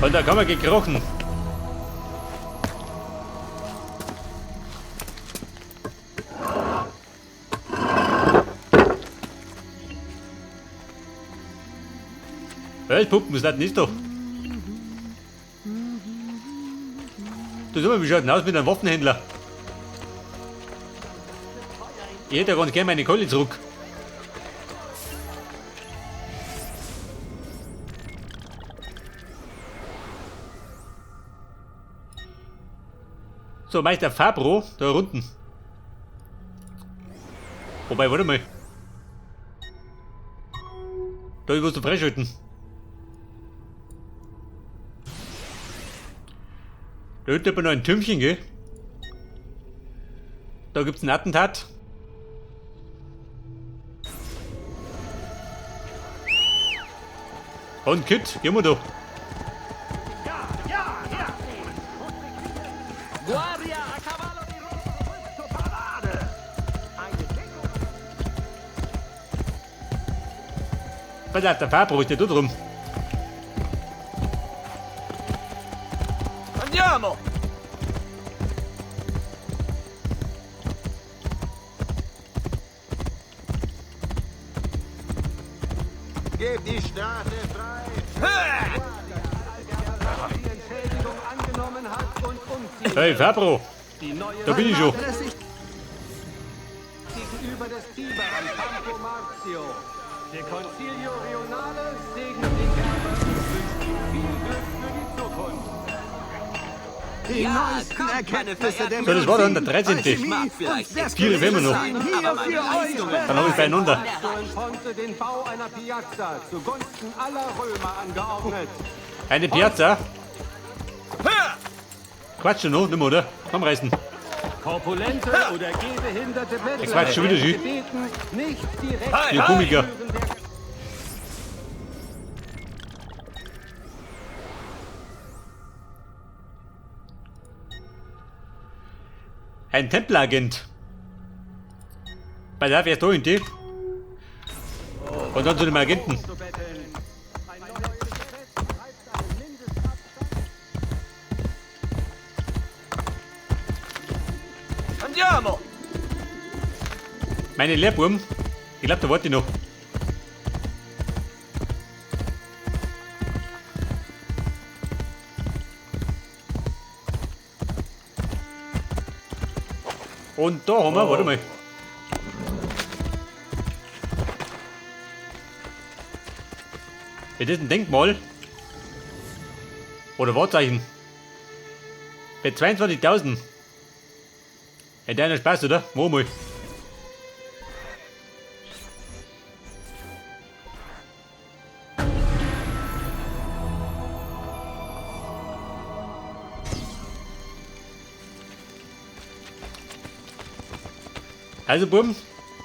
Und da kann man gekrochen. Puppen, was das denn ist doch? Du, sag mal, wie schaut denn aus mit einem Waffenhändler? Ich hätte ja ganz gerne meine Kohle zurück. So, Meister Fabro, da unten. Wobei, warte mal. Da musst du freischalten. Da hat aber noch ein Türmchen, gell? Da gibt's ein Attentat. Und Kit, gehen wir da. Guardia a cavallo di Rosso, Parade! Was hat der Fabro, ist der da drum? Andiamo! Gebt die Straße frei! Die Entschädigung angenommen hat und umzieht. Hey Fabro, Die neue da bin ich schon. gegenüber des Tiber am Campo Marzio. Der Concilio Rionale segnet den Kerber und wünscht ihm viel Glück für die Zukunft. Die neuesten Erkenntnisse der So, das war dann der 13. Alchemie vielleicht und des Vier Filme noch. Hier für euch! Dann habe ich beieinander. So in Ponte den Bau einer Piazza zugunsten aller Römer angeordnet. Eine Piazza? Quatsch noch, nimm oder? Komm reißen. Korpulente oder gehbehinderte Bettler Quatsch, schon wieder werden schön. gebeten, nicht direkt Ihr Komiker. Ein Tempelagent. Bei der fährst du hinter. Und dann zu dem Agenten. zu betteln. Ein neues Gesetz treibt einen Mindestabstand. Andiamo! Meine Lehrbuben. Ich glaube, da warte ich noch. Und da haben wir, warte mal. Ist das ein Denkmal? Oder Wahrzeichen? Bei 22.000. Hätte einer Spaß, oder? Wo mal? Also, Buben,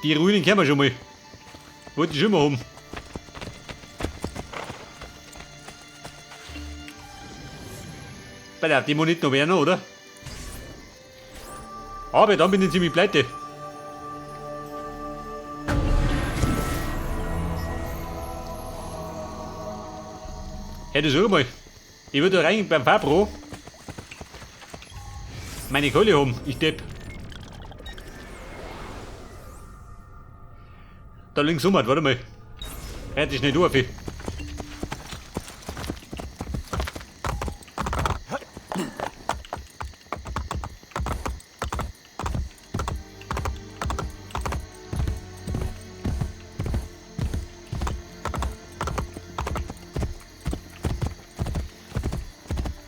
die Ruinen kennen wir schon mal. Wollte ich schon mal haben. Bei der Demo nicht noch werden, oder? Aber dann bin ich ziemlich pleite. Hätte schon mal. Ich würde rein beim Fabro meine Kohle haben. Ich depp. Da links rum, warte mal. Rennt dich nicht auf.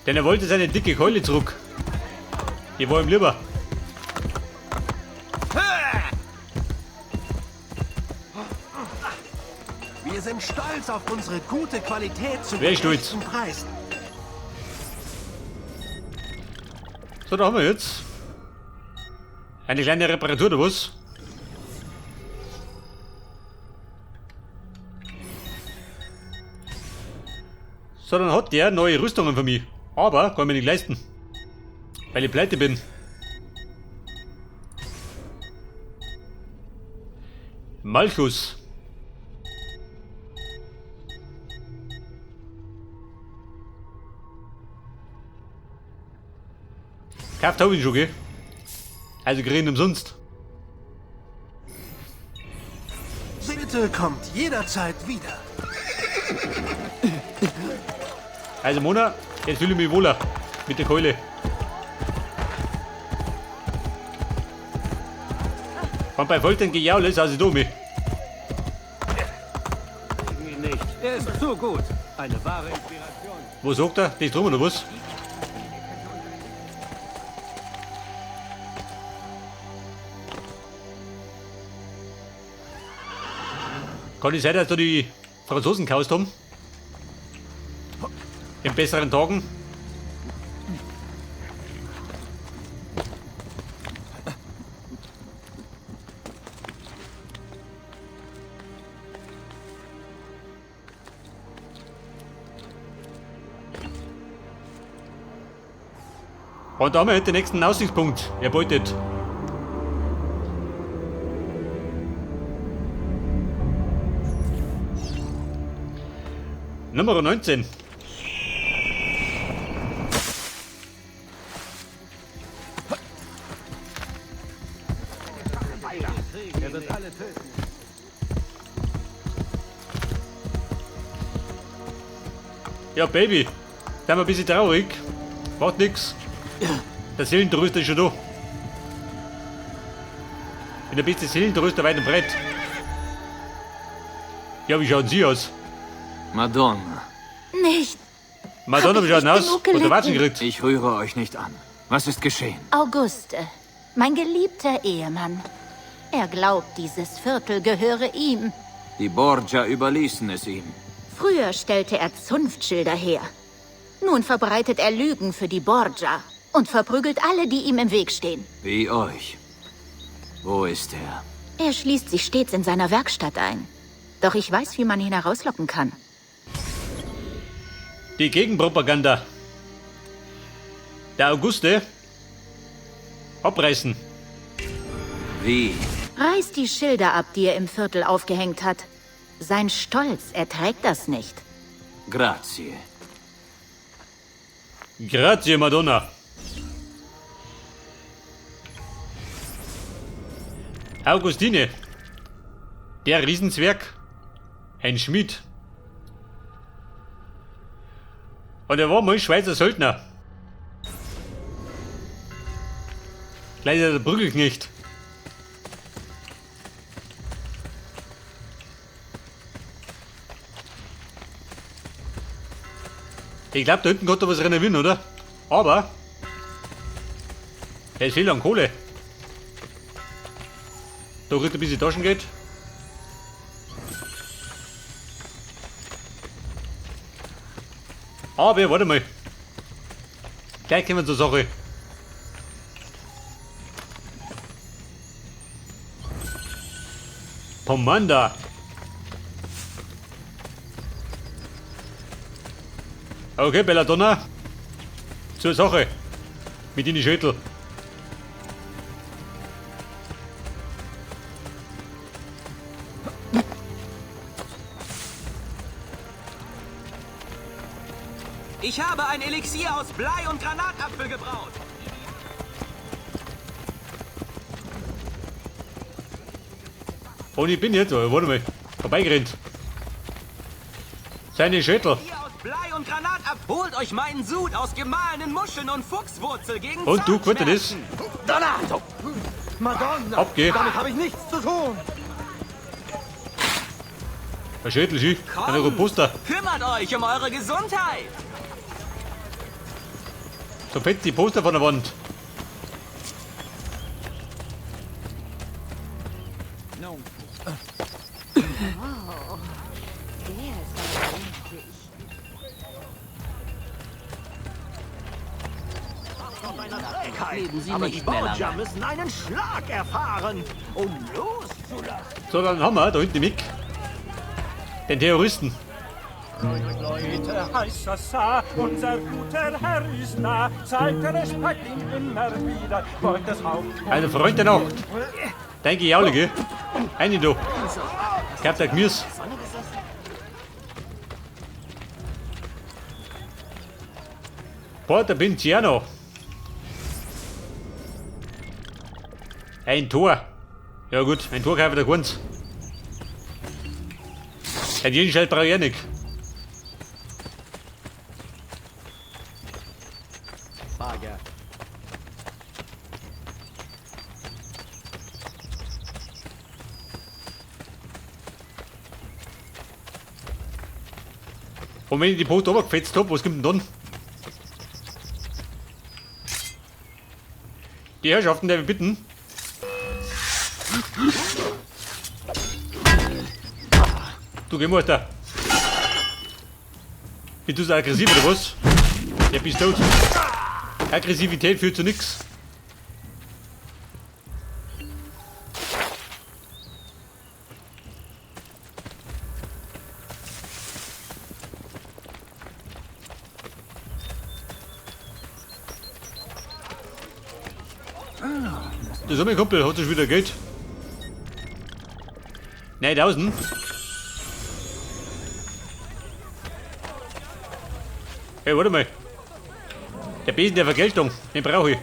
Denn er wollte seine dicke Keule zurück. Die war ihm lieber. Wir sind stolz auf unsere gute Qualität zu Wer ist stolz? gerechten Preis. So, da haben wir jetzt eine kleine Reparatur oder was? So, dann hat der neue Rüstungen für mich. Aber kann ich mir nicht leisten. Weil ich pleite bin. Malchus. Kauft habe ich ihn schon, gell? Also kriegen umsonst. Bitte kommt jederzeit wieder. Also Mona, jetzt fühle ich mich wohler mit der Keule. Und bei Foltern Gejaul ist also dumm. Ihn nicht. Er ist zu gut. Eine wahre Inspiration. Wo sagt er? Das ist drum oder was? Kann es sein, dass da die Franzosen gehaust haben? In besseren Tagen? Und da haben wir heute den nächsten Aussichtspunkt erbeutet. Nummer 19. Er wird alle töten. Ja, Baby, seien wir ein bisschen traurig. Macht nix. Der Seelentröster ist schon da. Bin der beste Seelentröster weit im Brett. Ja, wie schauen Sie aus? Madonna, Nicht. Madonna, wie schauen Sie aus? genug Und der gelitten? Watschen gekriegt. ich rühre euch nicht an. Was ist geschehen? Auguste, mein geliebter Ehemann. Er glaubt, dieses Viertel gehöre ihm. Die Borgia überließen es ihm. Früher stellte er Zunftschilder her. Nun verbreitet er Lügen für die Borgia und verprügelt alle, die ihm im Weg stehen. Wie euch. Wo ist er? Er schließt sich stets in seiner Werkstatt ein. Doch ich weiß, wie man ihn herauslocken kann. Die Gegenpropaganda. Der Auguste. Abreißen. Wie? Reiß die Schilder ab, die er im Viertel aufgehängt hat. Sein Stolz erträgt das nicht. Grazie. Grazie, Madonna. Augustine. Der Riesenzwerg. Ein Schmied. Und er war mal Schweizer Söldner. Leider der Brüggelknecht. Ich glaube, da hinten kann da was renovieren, oder? Aber es fehlt an Kohle. Da kriegt ein bisschen Taschengeld. Aber warte mal. Gleich kommen wir zur Sache. Pomanda. Okay, Belladonna. Zur Sache. Mit in die Schüttel. Ich habe ein Elixier aus Blei und Granatapfel gebraut. Und ich bin jetzt, warte mal, vorbeigerannt. Seine Schüttel. Hier aus Blei und Granatapfel. Holt euch meinen Sud aus gemahlenen Muscheln und Fuchswurzel gegen Und du, gut, das ist. Zahnschmerzen. Donato! Madonna! Abgeh. Damit habe ich nichts zu tun! Ein Schüttel, schü. Ein robuster. Kümmert euch um eure Gesundheit. So fetzt die Poster von der Wand. Aber die Borgia müssen einen Schlag erfahren, um loszulassen. So, dann haben wir da hinten Mick. Den Terroristen. Leute, heißer Sa, unser guter Herr ist da. Zeigt Respekt ihm immer wieder. Wollt das Haupt Ein Freund der Nacht. Dein Gejaulige. Einen du. Gehabt der Gemüse. Porta Vinciano. Ein Tor. Ja gut, ein Tor kann wieder ganz. Ein jeden Schalt brauche ich ja nicht. Mager. Und wenn ich die Brot runtergefetzt habe, was kommt denn dann? Die Herrschaften, der wir bitten. Du geh mal da. Bist du so aggressiv oder was? Der bist tot. Aggressivität führt zu nichts. Das ist mein Kumpel, hat sich wieder Geld. 9000. Hey, warte mal. Der Besen der Vergeltung, den brauche ich.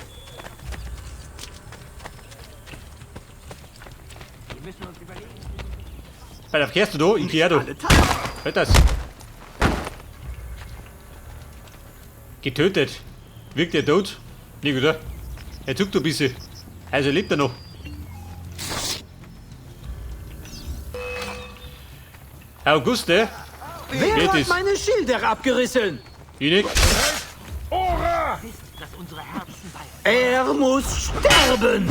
Was kehrst du da? Ich kehr da. Hört das. Getötet. Wirkt er tot? Nicht, oder? Er zuckt ein bisschen. Also lebt er noch. Auguste? Wer hat meine Schilder abgerissen? Ich nicht. Er muss sterben!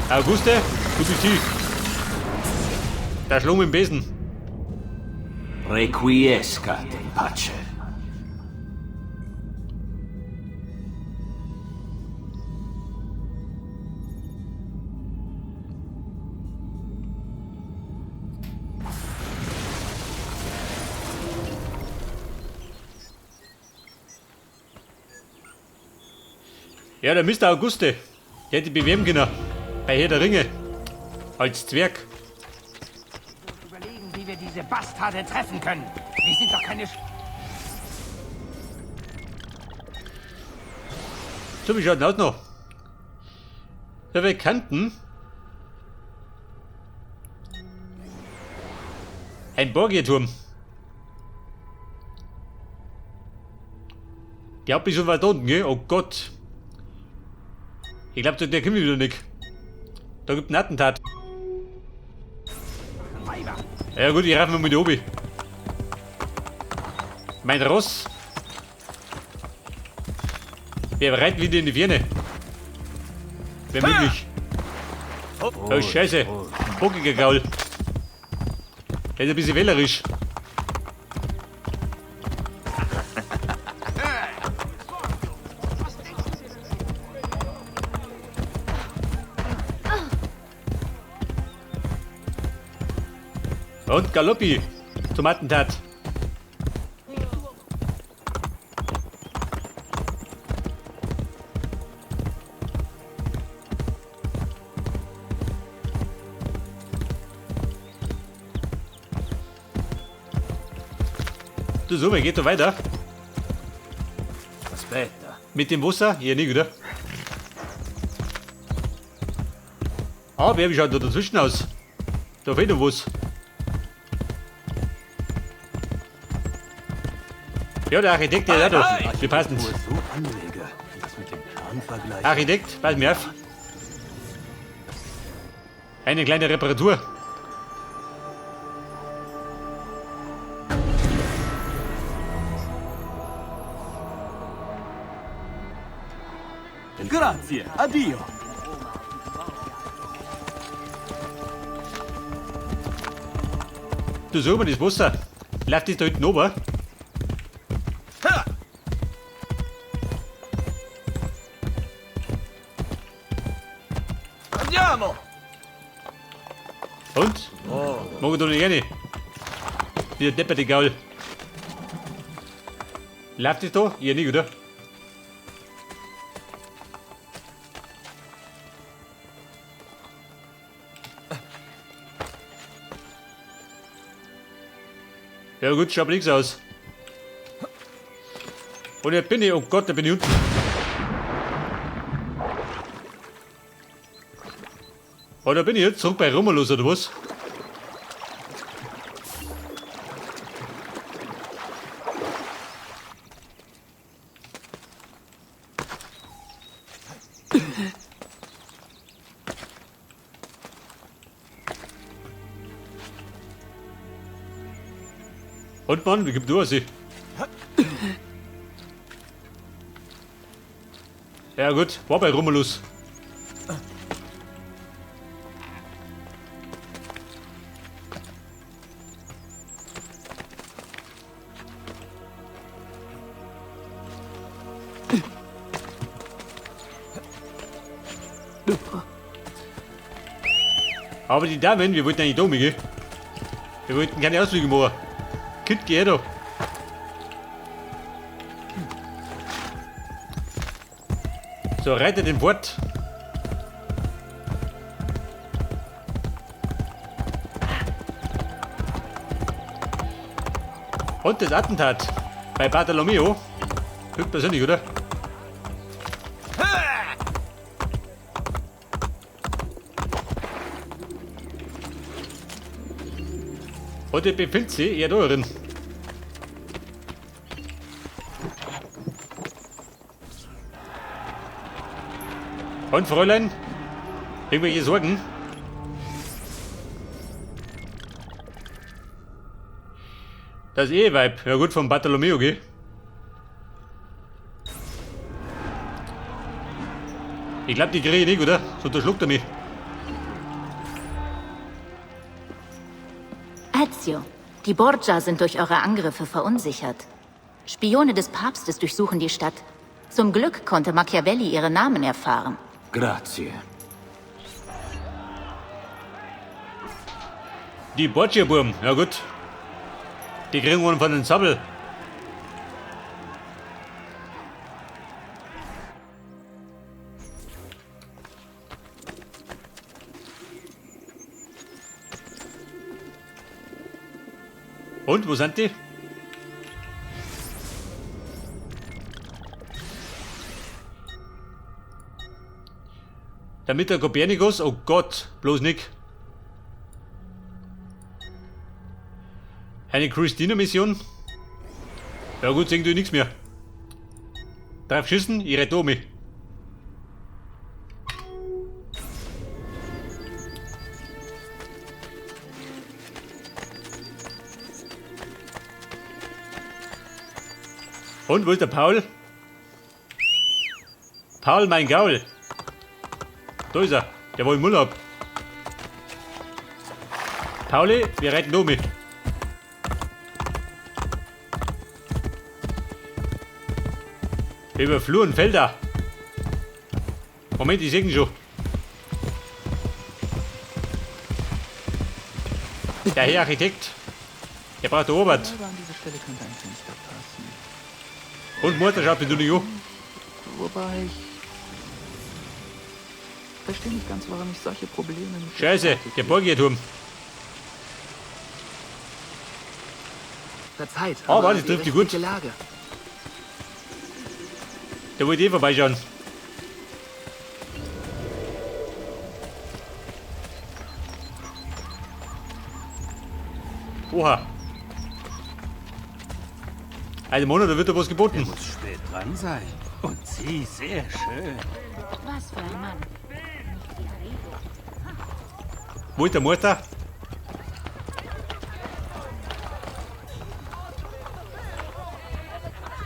Auguste, du bist hier. Der schlug mit dem Besen. Requiescat, Pace. Ja, der Mr. Auguste. Der hätte bewerben können. Bei Herr der Ringe. Als Zwerg. Überlegen, wie wir diese Bastarde treffen können. Wir sind doch keine... So, wie schaut denn aus noch? Der Bekannten. Ein Borgierturm. Die Haupt ist schon weit unten, gell? Oh Gott. Ich glaube, der kommt wieder nicht. Da gibt es ein Attentat. Ja gut, ich raff mal mit oben. Mein Ross. Wir reiten wieder in die Ferne. Wer möglich. Oh Scheiße. Ein bockiger Gaul. Der ist ein bisschen wählerisch. Und Galoppi zum Attentat. Du so, geht da weiter. Aspetta. Mit dem Wasser? Hier nicht, oder? Ah, wie schaut da dazwischen aus? Da fehlt noch was. Ja, der Architekt, der ist auch da. Wir passen. So Anleger, die das mit dem Plan vergleichen. Architekt, pass mir auf. Eine kleine Reparatur. Grazie, addio. Du so mal das Wasser. Läuft das da hinten oben? Andiamo! Und? Mag ich da nicht gerne. Dieser depperte Gaul. Läuft das da? Hier nicht, oder? Ja gut, schaut nichts aus. Und jetzt bin ich, oh Gott, da bin ich unten. Oh, da bin ich jetzt zurück bei Romulus, oder was? Und Mann, wie gibt du sie? Ja gut, war bei Romulus. Aber die Damen, wir wollten eigentlich da mitgehen. Wir wollten keine Ausflüge machen. Kind, geh doch. So, reitet den Bord. Und das Attentat bei Bartolomeo. Höchstpersönlich, oder? Und er befindet sich eher da drin. Und Fräulein? Irgendwelche Sorgen? Das Eheweib. Ja gut, von Bartolomeo, gell? Ich glaube, die kriege ich nicht, oder? So unterschluckt er mich. Ezio, die Borgia sind durch eure Angriffe verunsichert. Spione des Papstes durchsuchen die Stadt. Zum Glück konnte Machiavelli ihre Namen erfahren. Grazie. Die Borgia-Burm, ja gut. Die kriegen wir von den Sabbel. Und, wo sind die? Damit der Kopernikus, oh Gott, bloß nicht. Eine Christina-Mission? Ja gut, sehen du nichts mehr. Drauf schießen, ich rette um mich. Und, wo ist der Paul? Paul, mein Gaul. Da ist er, der war im Urlaub. Pauli, wir reiten um mich. Über Flur und Felder. Moment, ich sehe ihn schon. Der Herr Architekt. Der braucht der Robert. Aber an dieser Stelle könnte ein Fenster passen. Und Mutter schaut mich du nicht an. Wobei ich verstehe nicht ganz, warum ich solche Probleme mit... Scheiße, der Borgia-Turm. Verzeiht, Aber das die trifft die gut. rechtliche Lage. Da wollte ich vorbeischauen. Oha. Einen Monat, da wird da was geboten. Muss spät dran sein. Und sie sehr schön. Was für ein Mann. Wo ist der Mutter?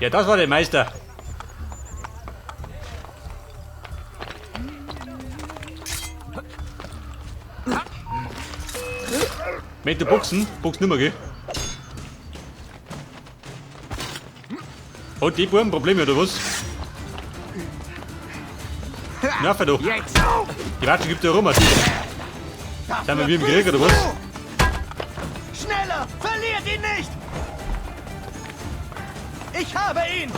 Ja, das war der Meister. Mit der Boxen nimmer, gell? Und die Buben Probleme, oder was? Nerv doch. Die Watsche gibt ja rum. Sind wir wie im Krieg, oder was? Schneller! Verliert ihn nicht! Ich habe ihn!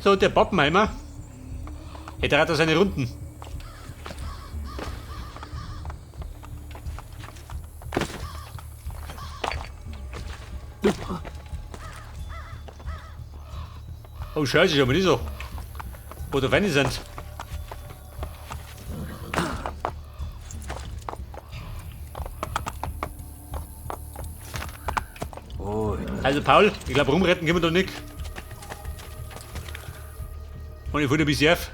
So, der Pappenheimer. Hey, der hat da seine Runden. Oh scheiße, ich aber nicht so. Wo der Fanny sind. Also Paul, ich glaube rumretten können wir doch nicht. Und ich finde ein bisschen auf.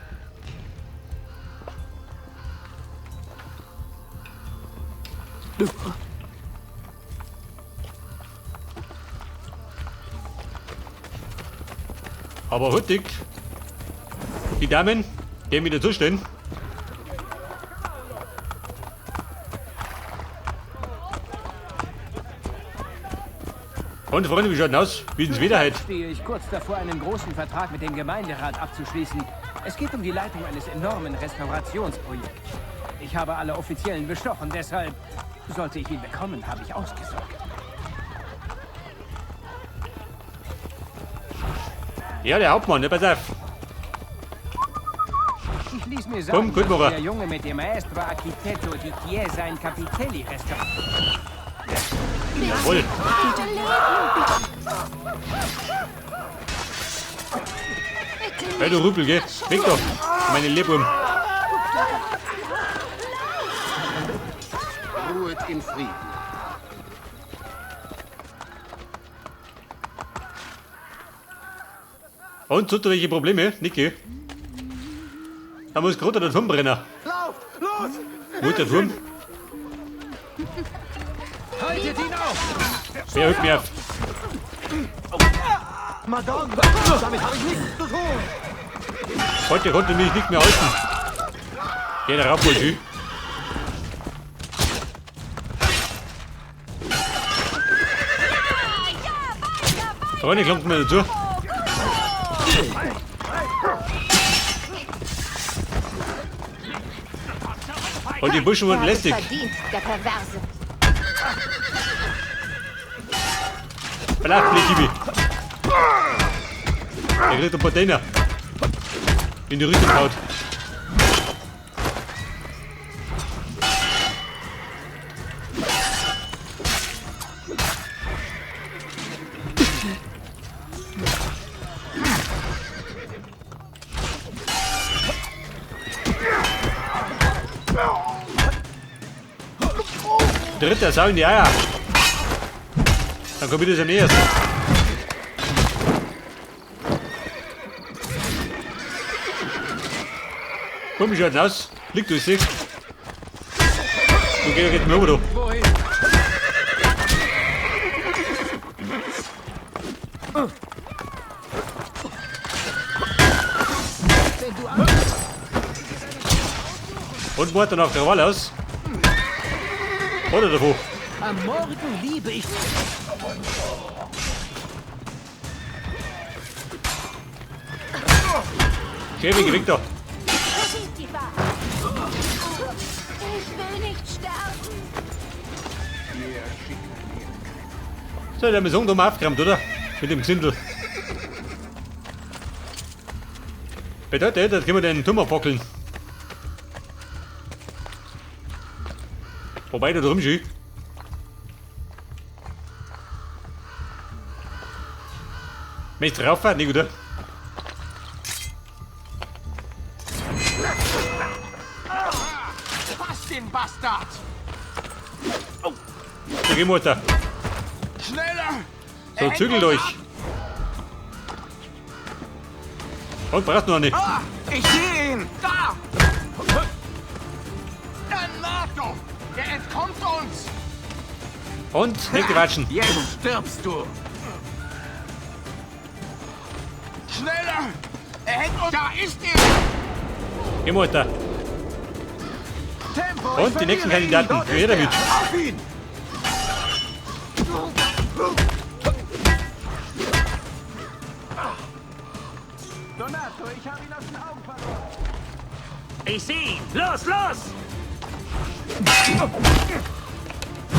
Aber hüttig. Die Damen, die wieder zustehen. Und Freunde, wie schaut denn aus? Wie ist es wieder heute? Stehe ich kurz davor, einen großen Vertrag mit dem Gemeinderat abzuschließen. Es geht um die Leitung eines enormen Restaurationsprojekts. Ich habe alle Offiziellen bestochen, deshalb, sollte ich ihn bekommen, habe ich ausgesorgt. Ja, der Hauptmann, ne, pass auf. Ich ließ mir Komm, sagen, gut, dass Mora. der Junge mit dem Maestro Architetto di Chiesa in Capitelli-Restaurant. Voll. Hey, du Rüppel, geh. Weg doch. Meine Lebrum. Ruhet in Frieden. Und, tut du welche Probleme? Niki? Da muss gerade der Turmbrenner. Lauft! Los! Wo ist der Turm? Haltet ihn auf! Wer hört mir auf? Madame! Damit habe ich nichts zu tun! Heute konnte mich nicht mehr halten. Geh da rauf, Bolschi. Freunde, kommt mir dazu. Und die Buschen wurden lästig. Verdient, der Perverse. Flach, Blikibi. Der kriegt ein Container. In die Rücken haut. Dritter Sau in die Eier. Dann kommt wieder zum ersten. Komm, wie schaut denn aus? Liegt durch sich. Du geh doch jetzt mal rüber, du. Wohin? Und wo hat er noch der Wahl aus? Oder davor? Am Morgen liebe ich... Schäbige Victor. Ich will nicht sterben. So, der hat mich so dumm aufgerammt, oder? Mit dem Gesindel. Bedeutet, jetzt können wir den Turm abfackeln. Wobei du da rumschießt. Möchtest du rauffahren? Nicht, oder? Fass den Bastard! So, geh Mutter. Schneller! So, zügelt euch. Und brauchst du noch nicht. Ah, ich sehe ihn! Da! Danado! Er entkommt uns! Und wegquatschen. Jetzt stirbst du! Schneller! Er hält uns! Da ist er! Geh Mutter. Tempo! Und ich die nächsten verliere ihn. Kandidaten. Dort Für ist jeder er. mit. Auf ihn! Donato, ich habe ihn aus den Augen verloren. Ich sehe ihn! Los, los!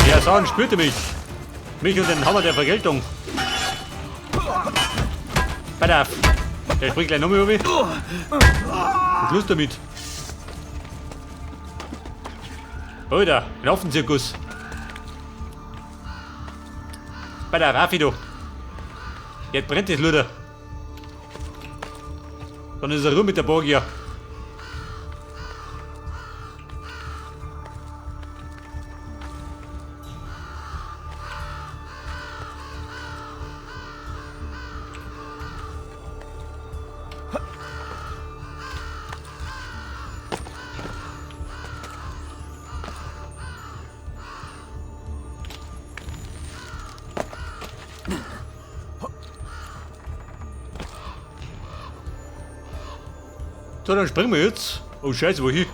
Der Sohn spürte mich. Mich und den Hammer der Vergeltung. Pass auf. Der springt gleich nochmal über mich. Und Schluss damit. Alter, ein Affenzirkus. Bei der Raffi, du. Jetzt brennt das Luder. Dann ist er rum mit der Burg hier. So, dann springen wir jetzt. Oh Scheiße, wohin?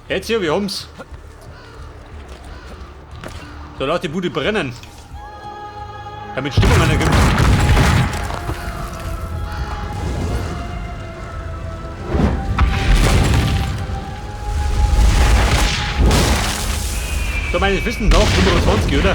Jetzt hier, wir haben's. So, lass die Bude brennen. Damit Stimmung an der gibt. So, meines Wissens noch 25, oder?